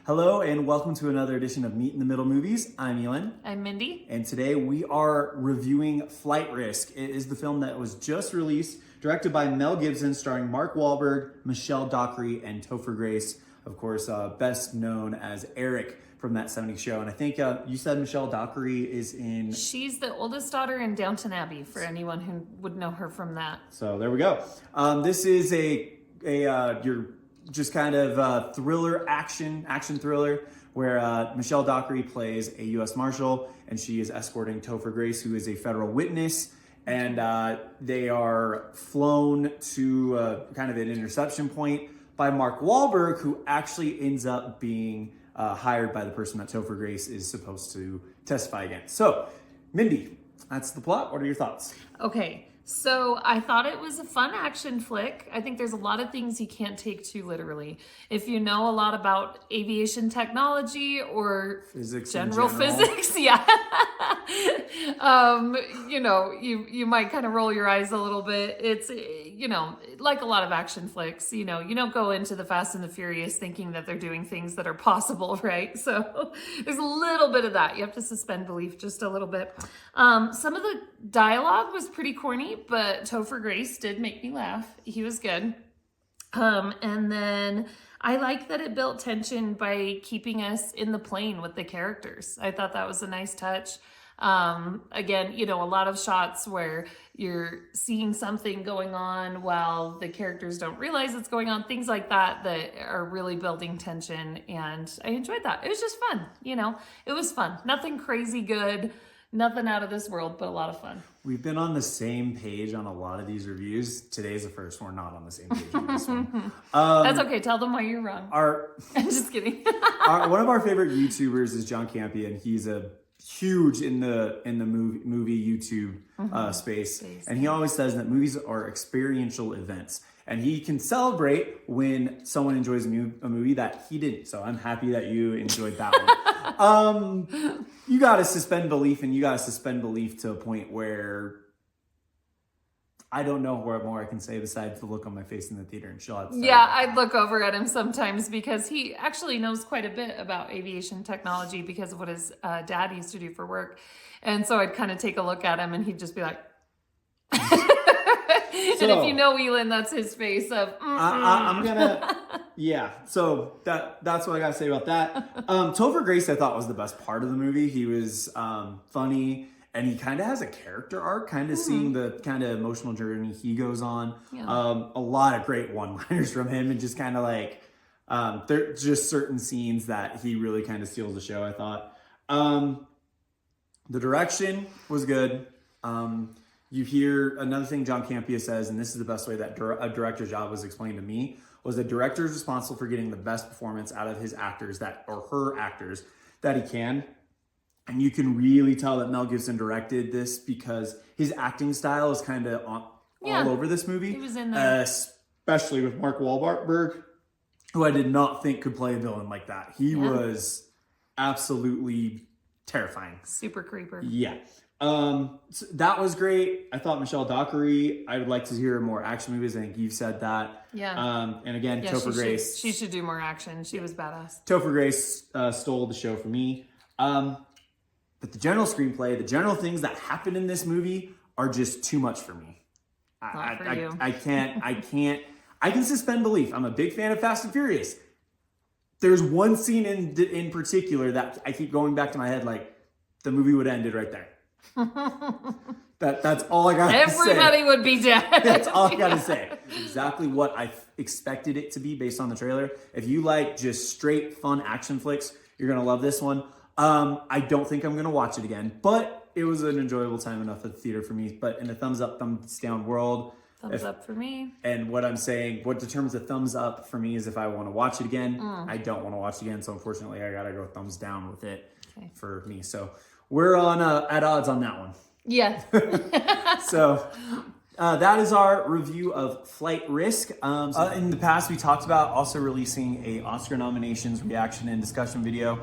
Hello and welcome to another edition of Meet in the Middle Movies. I'm Elon. I'm Mindy. And today we are reviewing Flight Risk. It is the film that was just released, directed by Mel Gibson, starring Mark Wahlberg, Michelle Dockery, and Topher Grace. Of course, best known as Eric from that 70s show. And I think you said Michelle Dockery is in... She's the oldest daughter in Downton Abbey, for anyone who would know her from that. So there we go. This is your just kind of thriller, action thriller, where Michelle Dockery plays a U.S. Marshal, and she is escorting Topher Grace, who is a federal witness, and they are flown to kind of an interception point by Mark Wahlberg, who actually ends up being hired by the person that Topher Grace is supposed to testify against. So, Mindy, that's the plot. What are your thoughts? Okay. So I thought it was a fun action flick. I think there's a lot of things you can't take too literally. If you know a lot about aviation technology or general physics, yeah. You might kind of roll your eyes a little bit. It's, like a lot of action flicks, you don't go into the Fast and the Furious thinking that they're doing things that are possible, right? So there's a little bit of that. You have to suspend belief just a little bit. Some of the dialogue was pretty corny, but Topher Grace did make me laugh. He was good. And then I like that it built tension by keeping us in the plane with the characters. I thought that was a nice touch. Again, a lot of shots where you're seeing something going on while the characters don't realize it's going on, things like that are really building tension. And I enjoyed that. It was just fun. It was fun. Nothing crazy good, nothing out of this world, but a lot of fun. We've been on the same page on a lot of these reviews. Today's the first we're not on the same page on this one. That's okay. Tell them why you're wrong. I'm just kidding. One of our favorite YouTubers is John Campea, and he's huge in the movie YouTube space. And he always says that movies are experiential events. And he can celebrate when someone enjoys a movie that he didn't. So I'm happy that you enjoyed that one. You got to suspend belief, and you got to suspend belief to a point where I don't know what more I can say besides the look on my face in the theater and chill out. Yeah, I'd look over at him sometimes because he actually knows quite a bit about aviation technology because of what his dad used to do for work. And so I'd kind of take a look at him and he'd just be like... And if you know Elon, that's his face of... I'm gonna... Yeah, so that's what I gotta say about that. Topher Grace, I thought, was the best part of the movie. He was funny, and he kind of has a character arc, kind of seeing the kind of emotional journey he goes on. Yeah. A lot of great one-liners from him, and just kind of like... there's just certain scenes that he really kind of steals the show, I thought. The direction was good. You hear another thing John Campea says, and this is the best way that a director's job was explained to me, was the director is responsible for getting the best performance out of his actors or her actors that he can. And you can really tell that Mel Gibson directed this because his acting style is kind of all over this movie. He was in there. Especially with Mark Wahlberg, who I did not think could play a villain like that. He was absolutely terrifying. Super creeper. Yeah. So that was great. I thought Michelle Dockery, I would like to hear more action movies. I think you've said that. Yeah. And again, Topher Grace. She should do more action. She was badass. Topher Grace stole the show for me. But the general screenplay, the general things that happen in this movie are just too much for me. I can suspend belief. I'm a big fan of Fast and Furious. There's one scene in particular that I keep going back to my head, like the movie would have ended right there. That's all I got to say. Everybody would be dead. That's all I got to say. Exactly what I expected it to be based on the trailer. If you like just straight fun action flicks, you're going to love this one. I don't think I'm going to watch it again, but it was an enjoyable time enough at the theater for me. But in a thumbs up, thumbs down world. Thumbs up for me. And what determines a thumbs up for me is if I want to watch it again. I don't want to watch it again, so unfortunately I got to go thumbs down with it for me. So we're at odds on that one. Yeah. So that is our review of Flight Risk. In the past, we talked about also releasing a Oscar nominations reaction and discussion video.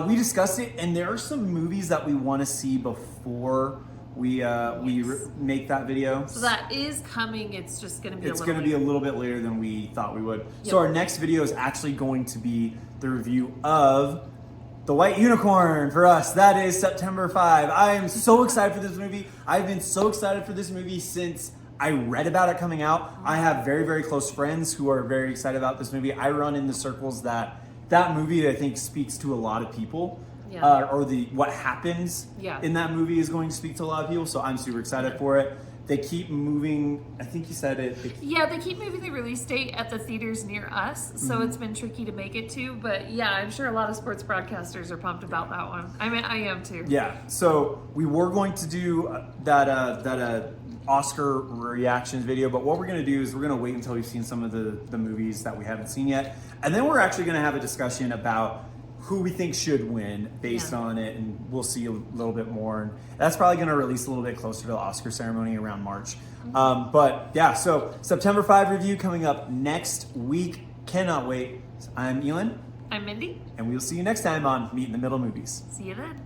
We discussed it, and there are some movies that we want to see before we make that video. So that is coming. It's just going to be a little bit later than we thought we would. Yep. So our next video is actually going to be the review of The White Unicorn for us. That is September 5. I am so excited for this movie. I've been so excited for this movie since I read about it coming out. I have very, very close friends who are very excited about this movie. I run in the circles that movie, I think, speaks to a lot of people. Yeah. Or what happens in that movie is going to speak to a lot of people. So I'm super excited for it. They keep moving. I think you said it. They keep moving the release date at the theaters near us, so it's been tricky to make it to. But yeah, I'm sure a lot of sports broadcasters are pumped about that one. I mean, I am too. Yeah. So we were going to do that Oscar reactions video, but what we're going to do is we're going to wait until we've seen some of the movies that we haven't seen yet, and then we're actually going to have a discussion about who we think should win based on it, and we'll see a little bit more. And that's probably going to release a little bit closer to the Oscar ceremony around March. But yeah, so September 5 review coming up next week. Cannot wait. I'm Elon. I'm Mindy. And we'll see you next time on Meet in the Middle Movies. See you then.